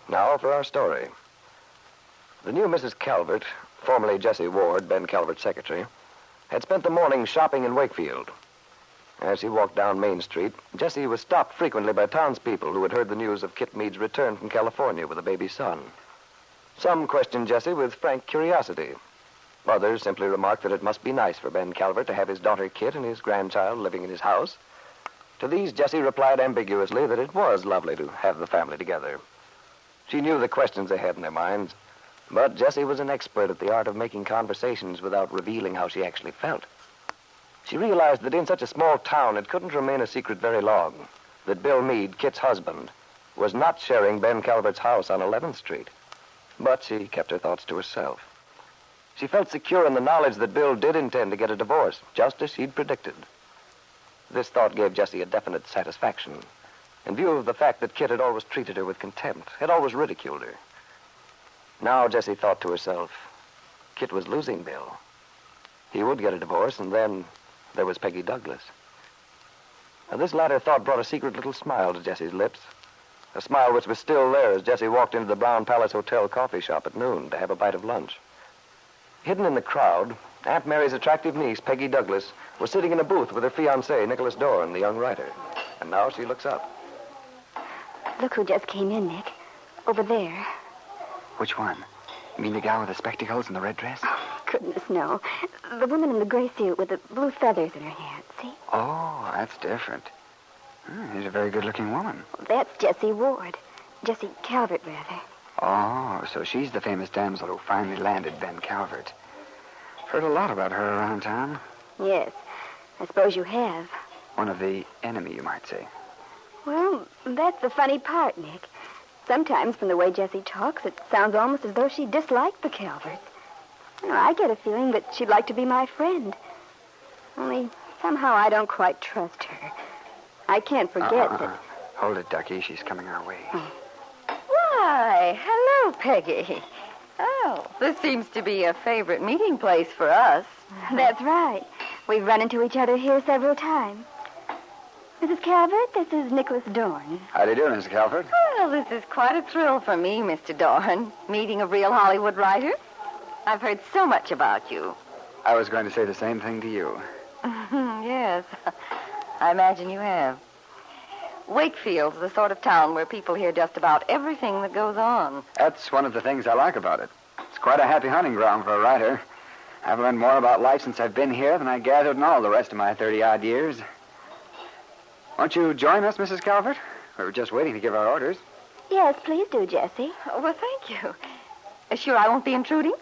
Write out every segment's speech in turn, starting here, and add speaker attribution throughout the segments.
Speaker 1: Now for our story. The new Mrs. Calvert, formerly Jessie Ward, Ben Calvert's secretary, had spent the morning shopping in Wakefield. As she walked down Main Street, Jessie was stopped frequently by townspeople who had heard the news of Kit Meade's return from California with a baby son. Some questioned Jessie with frank curiosity. Others simply remarked that it must be nice for Ben Calvert to have his daughter Kit and his grandchild living in his house. To these, Jessie replied ambiguously that it was lovely to have the family together. She knew the questions they had in their minds, but Jessie was an expert at the art of making conversations without revealing how she actually felt. She realized that in such a small town it couldn't remain a secret very long, that Bill Meade, Kit's husband, was not sharing Ben Calvert's house on 11th Street. But she kept her thoughts to herself. She felt secure in the knowledge that Bill did intend to get a divorce, just as she'd predicted. This thought gave Jessie a definite satisfaction, in view of the fact that Kit had always treated her with contempt, had always ridiculed her. Now Jessie thought to herself, Kit was losing Bill. He would get a divorce, and then there was Peggy Douglas. Now, this latter thought brought a secret little smile to Jessie's lips, a smile which was still there as Jessie walked into the Brown Palace Hotel coffee shop at noon to have a bite of lunch. Hidden in the crowd, Aunt Mary's attractive niece, Peggy Douglas, was sitting in a booth with her fiancé, Nicholas Dorn, the young writer. And now she looks up.
Speaker 2: Look who just came in, Nick. Over there.
Speaker 3: Which one? You mean the gal with the spectacles and the red dress?
Speaker 2: Oh, goodness, no. The woman in the gray suit with the blue feathers in her hat, see?
Speaker 3: Oh, that's different. She's a very good-looking woman.
Speaker 2: That's Jessie Ward. Jessie Calvert, rather.
Speaker 3: Oh, so she's the famous damsel who finally landed Ben Calvert. Heard a lot about her around town.
Speaker 2: Yes, I suppose you have.
Speaker 3: One of the enemy, you might say.
Speaker 2: Well, that's the funny part, Nick. Sometimes from the way Jessie talks, it sounds almost as though she disliked the Calverts. I get a feeling that she'd like to be my friend. Only somehow I don't quite trust her. I can't forget that...
Speaker 3: Hold it, Ducky. She's coming our way.
Speaker 4: Why, hello, Peggy. Oh, this seems to be a favorite meeting place for us.
Speaker 2: That's right. We've run into each other here several times. Mrs. Calvert, this is Nicholas Dorn.
Speaker 3: How do you do, Mr. Calvert?
Speaker 4: Well, this is quite a thrill for me, Mr. Dorn, meeting a real Hollywood writer. I've heard so much about you.
Speaker 3: I was going to say the same thing to you.
Speaker 4: Yes, I imagine you have. Wakefield's the sort of town where people hear just about everything that goes on.
Speaker 3: That's one of the things I like about it. It's quite a happy hunting ground for a writer. I've learned more about life since I've been here than I gathered in all the rest of my 30-odd years. Won't you join us, Mrs. Calvert? We were just waiting to give our orders.
Speaker 2: Yes, please do, Jessie.
Speaker 4: Oh, well, thank you. Sure I won't be intruding?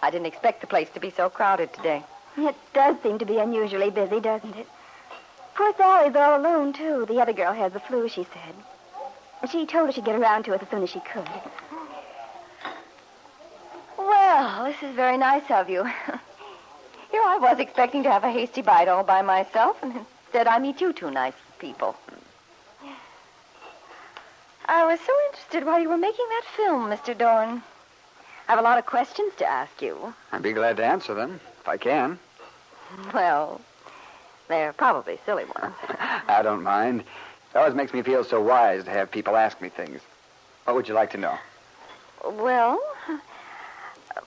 Speaker 4: I didn't expect the place to be so crowded today.
Speaker 2: It does seem to be unusually busy, doesn't it? Poor Sally's all alone, too. The other girl has the flu, she said. She told her she'd get around to us as soon as she could.
Speaker 4: Well, this is very nice of you. Here I was expecting to have a hasty bite all by myself, and instead I meet you two nice people. I was so interested while you were making that film, Mr. Dorn. I have a lot of questions to ask you.
Speaker 3: I'd be glad to answer them, if I can.
Speaker 4: Well, they're probably silly ones.
Speaker 3: I don't mind. It always makes me feel so wise to have people ask me things. What would you like to know?
Speaker 4: Well,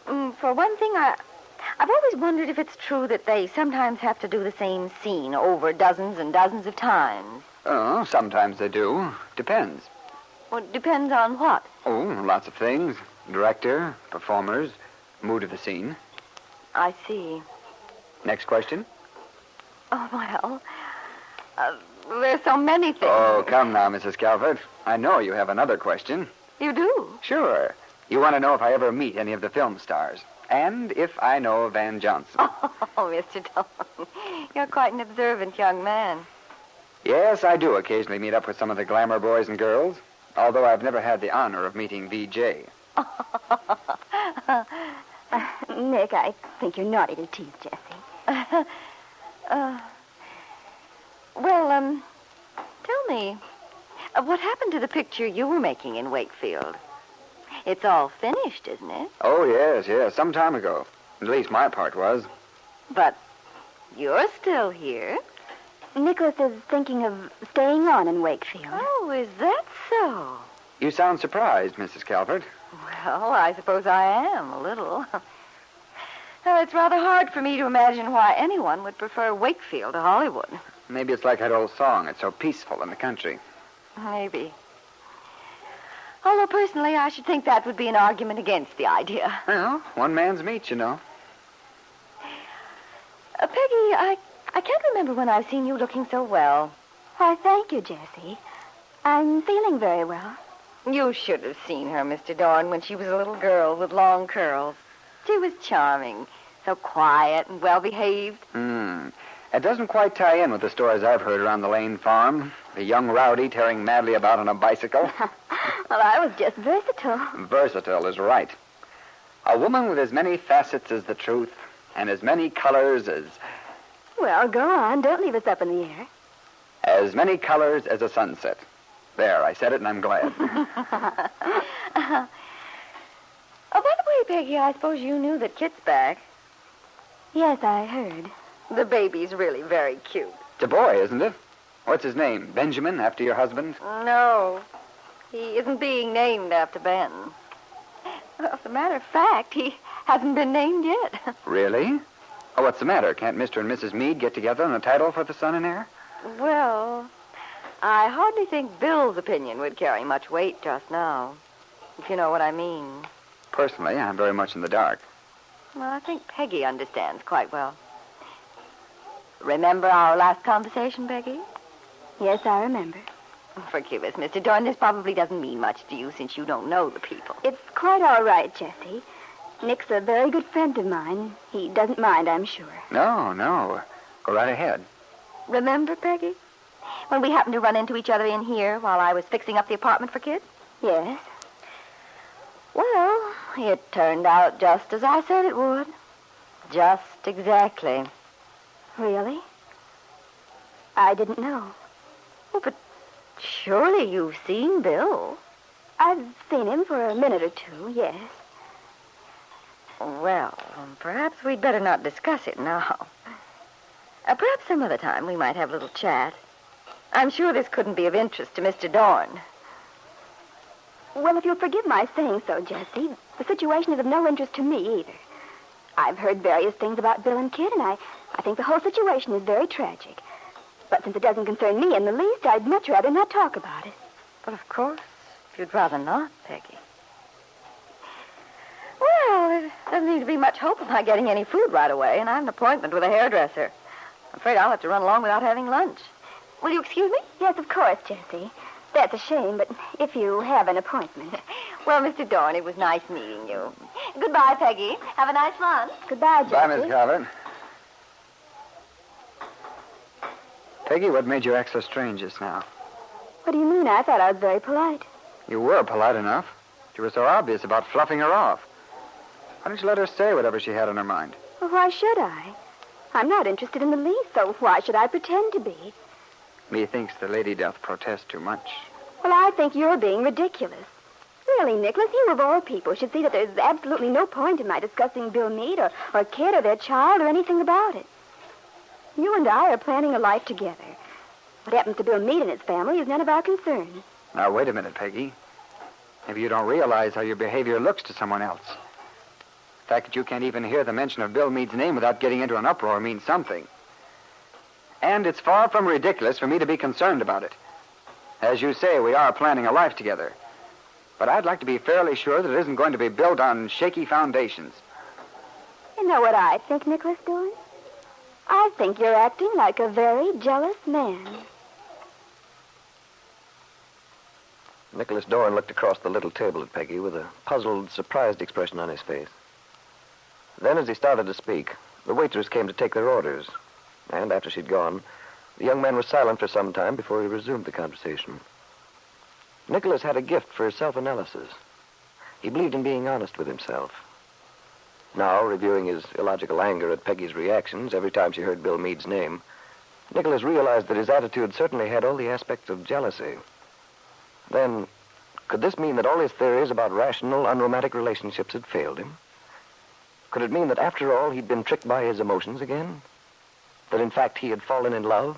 Speaker 4: for one thing, I've always wondered if it's true that they sometimes have to do the same scene over dozens and dozens of times.
Speaker 3: Oh, sometimes they do. Depends.
Speaker 4: Well, it depends on what?
Speaker 3: Oh, lots of things. Director, performers, mood of the scene.
Speaker 4: I see.
Speaker 3: Next question?
Speaker 4: Oh, well, there's so many things.
Speaker 3: Oh, come now, Mrs. Calvert. I know you have another question.
Speaker 4: You do?
Speaker 3: Sure. You want to know if I ever meet any of the film stars. And if I know Van Johnson.
Speaker 4: Oh, Mr. Dorn, you're quite an observant young man.
Speaker 3: Yes, I do occasionally meet up with some of the glamour boys and girls, although I've never had the honor of meeting V.J.
Speaker 2: Nick, I think you're naughty to tease Jessie.
Speaker 4: Well, tell me, what happened to the picture you were making in Wakefield? It's all finished, isn't it?
Speaker 3: Oh, yes, some time ago. At least my part was.
Speaker 4: But you're still here.
Speaker 2: Nicholas is thinking of staying on in Wakefield.
Speaker 4: Oh, is that so?
Speaker 3: You sound surprised, Mrs. Calvert.
Speaker 4: Well, I suppose I am, a little. It's rather hard for me to imagine why anyone would prefer Wakefield to Hollywood.
Speaker 3: Maybe it's like that old song. It's so peaceful in the country.
Speaker 4: Maybe. Although, personally, I should think that would be an argument against the idea.
Speaker 3: Well, one man's meat, you know.
Speaker 4: Peggy, I can't remember when I've seen you looking so well.
Speaker 2: Why, thank you, Jessie. I'm feeling very well.
Speaker 4: You should have seen her, Mr. Dorn, when she was a little girl with long curls. She was charming, so quiet and well-behaved.
Speaker 3: It doesn't quite tie in with the stories I've heard around the Lane farm. The young rowdy tearing madly about on a bicycle.
Speaker 2: Well, I was just versatile.
Speaker 3: Versatile is right. A woman with as many facets as the truth and as many colors as...
Speaker 2: Well, go on. Don't leave us up in the air.
Speaker 3: As many colors as a sunset. There, I said it and I'm glad.
Speaker 4: Oh, by the way, Peggy, I suppose you knew that Kit's back.
Speaker 2: Yes, I heard.
Speaker 4: The baby's really very cute.
Speaker 3: It's a boy, isn't it? What's his name? Benjamin, after your husband?
Speaker 4: No, he isn't being named after Ben. Well, as a matter of fact, he hasn't been named yet.
Speaker 3: Really? Oh, what's the matter? Can't Mr. and Mrs. Meade get together on a title for the son and heir?
Speaker 4: Well, I hardly think Bill's opinion would carry much weight just now, if you know what I mean.
Speaker 3: Personally, I'm very much in the dark.
Speaker 4: Well, I think Peggy understands quite well. Remember our last conversation, Peggy?
Speaker 2: Yes, I remember.
Speaker 4: Forgive us, Mr. Dorn. This probably doesn't mean much to you since you don't know the people.
Speaker 2: It's quite all right, Jessie. Nick's a very good friend of mine. He doesn't mind, I'm sure.
Speaker 3: No. Go right ahead.
Speaker 4: Remember, Peggy? When we happened to run into each other in here while I was fixing up the apartment for Kit?
Speaker 2: Yes.
Speaker 4: Well, it turned out just as I said it would. Just exactly.
Speaker 2: Really? I didn't know.
Speaker 4: Oh, but surely you've seen Bill.
Speaker 2: I've seen him for a minute or two, yes.
Speaker 4: Well, perhaps we'd better not discuss it now. Perhaps some other time we might have a little chat. I'm sure this couldn't be of interest to Mr. Dorn.
Speaker 2: Well, if you'll forgive my saying so, Jessie, the situation is of no interest to me either. I've heard various things about Bill and Kit, and I think the whole situation is very tragic. But since it doesn't concern me in the least, I'd much rather not talk about it.
Speaker 4: But of course, if you'd rather not, Peggy. Well, there doesn't seem to be much hope of my getting any food right away, and I have an appointment with a hairdresser. I'm afraid I'll have to run along without having lunch. Will you excuse me?
Speaker 2: Yes, of course, Jessie. That's a shame, but if you have an appointment.
Speaker 4: Well, Mr. Dorn, it was nice meeting you. Goodbye, Peggy. Have a nice lunch.
Speaker 2: Goodbye, Jessie.
Speaker 3: Bye, Miss Calvert. Peggy, what made you act so strange just now?
Speaker 2: What do you mean? I thought I was very polite.
Speaker 3: You were polite enough. You were so obvious about fluffing her off. Why don't you let her say whatever she had on her mind?
Speaker 2: Well, why should I? I'm not interested in the least, so why should I pretend to be?
Speaker 3: Methinks the lady doth protest too much.
Speaker 2: Well, I think you're being ridiculous. Really, Nicholas, you of all people should see that there's absolutely no point in my discussing Bill Meade or Kit or their child or anything about it. You and I are planning a life together. What happens to Bill Meade and his family is none of our concern.
Speaker 3: Now, wait a minute, Peggy. Maybe you don't realize how your behavior looks to someone else. The fact that you can't even hear the mention of Bill Meade's name without getting into an uproar means something. And it's far from ridiculous for me to be concerned about it. As you say, we are planning a life together. But I'd like to be fairly sure that it isn't going to be built on shaky foundations.
Speaker 2: You know what I think Nicholas doing? I think you're acting like a very jealous man.
Speaker 1: Nicholas Dorn looked across the little table at Peggy with a puzzled, surprised expression on his face. Then, as he started to speak, the waitress came to take their orders. And after she'd gone, the young man was silent for some time before he resumed the conversation. Nicholas had a gift for self-analysis. He believed in being honest with himself. Now, reviewing his illogical anger at Peggy's reactions every time she heard Bill Meade's name, Nicholas realized that his attitude certainly had all the aspects of jealousy. Then, could this mean that all his theories about rational, unromantic relationships had failed him? Could it mean that, after all, he'd been tricked by his emotions again? That, in fact, he had fallen in love?